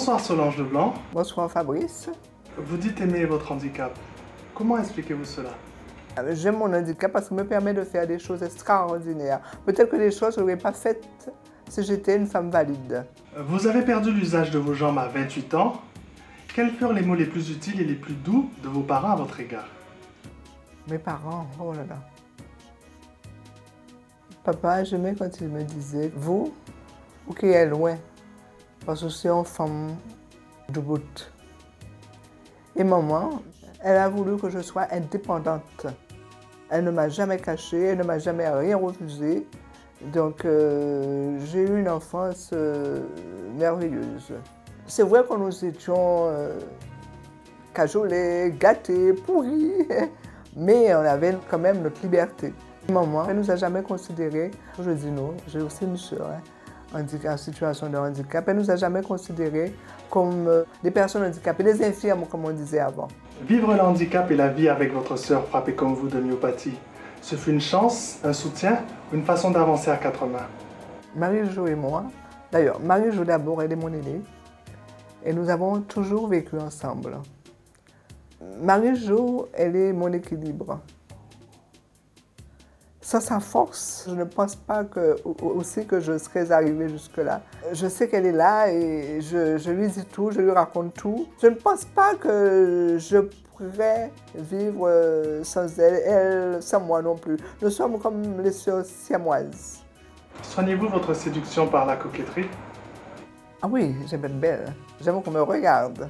Bonsoir Solange Leblanc. Bonsoir Fabrice. Vous dites aimer votre handicap. Comment expliquez-vous cela? J'aime mon handicap parce qu'il me permet de faire des choses extraordinaires. Peut-être que des choses que je n'aurais pas faites si j'étais une femme valide. Vous avez perdu l'usage de vos jambes à 28 ans. Quels furent les mots les plus utiles et les plus doux de vos parents à votre égard? Mes parents, oh là là. Papa, j'aimais quand il me disait, vous qui êtes loin, parce que c'est une femme du bout. Et maman, elle a voulu que je sois indépendante. Elle ne m'a jamais caché, elle ne m'a jamais rien refusé. Donc j'ai eu une enfance merveilleuse. C'est vrai que nous étions cajolés, gâtés, pourris, mais on avait quand même notre liberté. Maman, elle ne nous a jamais considérés, je dis non, j'ai aussi une soeur en situation de handicap, elle ne nous a jamais considérés comme des personnes handicapées, des infirmes comme on disait avant. Vivre le handicap et la vie avec votre sœur frappée comme vous de myopathie, ce fut une chance, un soutien ou une façon d'avancer à quatre mains? Marie-Jo et moi, d'ailleurs, Marie-Jo d'abord, elle est mon aînée, et nous avons toujours vécu ensemble. Marie-Jo, elle est mon équilibre. Sans sa force, je ne pense pas aussi que je serais arrivée jusque-là. Je sais qu'elle est là et je lui dis tout, je lui raconte tout. Je ne pense pas que je pourrais vivre sans elle, elle sans moi non plus. Nous sommes comme les sœurs siamoises. Soignez-vous votre séduction par la coquetterie? Ah oui, j'aime être belle. J'aime qu'on me regarde.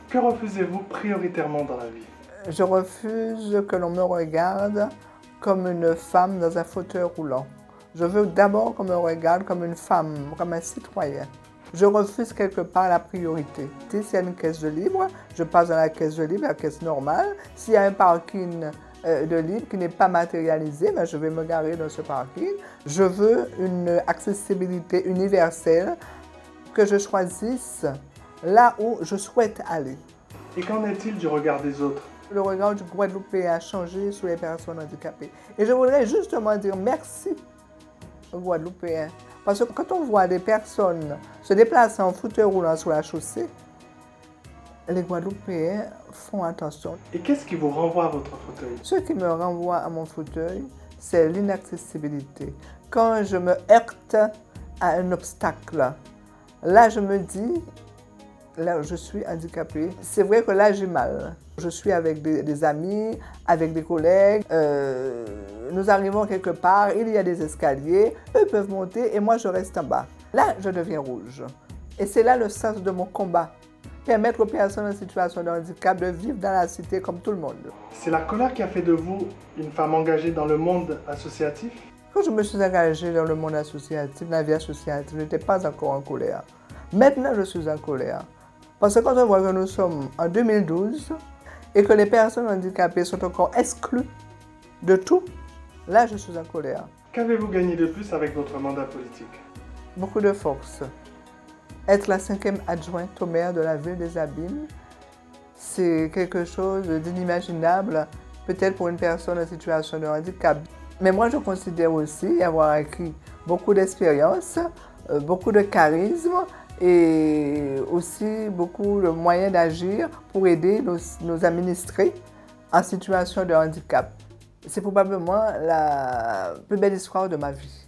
Que refusez-vous prioritairement dans la vie? Je refuse que l'on me regarde comme une femme dans un fauteuil roulant. Je veux d'abord qu'on me regarde comme une femme, comme un citoyen. Je refuse quelque part la priorité. S'il y a une caisse de libre, je passe dans la caisse de libre, la caisse normale. S'il y a un parking de libre qui n'est pas matérialisé, ben je vais me garer dans ce parking. Je veux une accessibilité universelle, que je choisisse là où je souhaite aller. Et qu'en est-il du regard des autres? Le regard du Guadeloupéen a changé sur les personnes handicapées. Et je voudrais justement dire merci aux Guadeloupéens. Parce que quand on voit des personnes se déplacer en fauteuil roulant sur la chaussée, les Guadeloupéens font attention. Et qu'est-ce qui vous renvoie à votre fauteuil? Ce qui me renvoie à mon fauteuil, c'est l'inaccessibilité. Quand je me heurte à un obstacle, là je me dis, là je suis handicapée. C'est vrai que là j'ai mal. Je suis avec des amis, avec des collègues. Nous arrivons quelque part, il y a des escaliers, eux peuvent monter et moi je reste en bas. Là je deviens rouge. Et c'est là le sens de mon combat. Permettre aux personnes en situation de handicap de vivre dans la cité comme tout le monde. C'est la colère qui a fait de vous une femme engagée dans le monde associatif? Quand je me suis engagée dans le monde associatif, dans la vie associative, je n'étais pas encore en colère. Maintenant je suis en colère. Parce que quand on voit que nous sommes en 2012 et que les personnes handicapées sont encore exclues de tout, là je suis en colère. Qu'avez-vous gagné de plus avec votre mandat politique? Beaucoup de force. Être la 5e adjointe au maire de la ville des Abîmes, c'est quelque chose d'inimaginable, peut-être pour une personne en situation de handicap. Mais moi je considère aussi avoir acquis beaucoup d'expérience, beaucoup de charisme, et aussi beaucoup de moyens d'agir pour aider nos administrés en situation de handicap. C'est probablement la plus belle histoire de ma vie.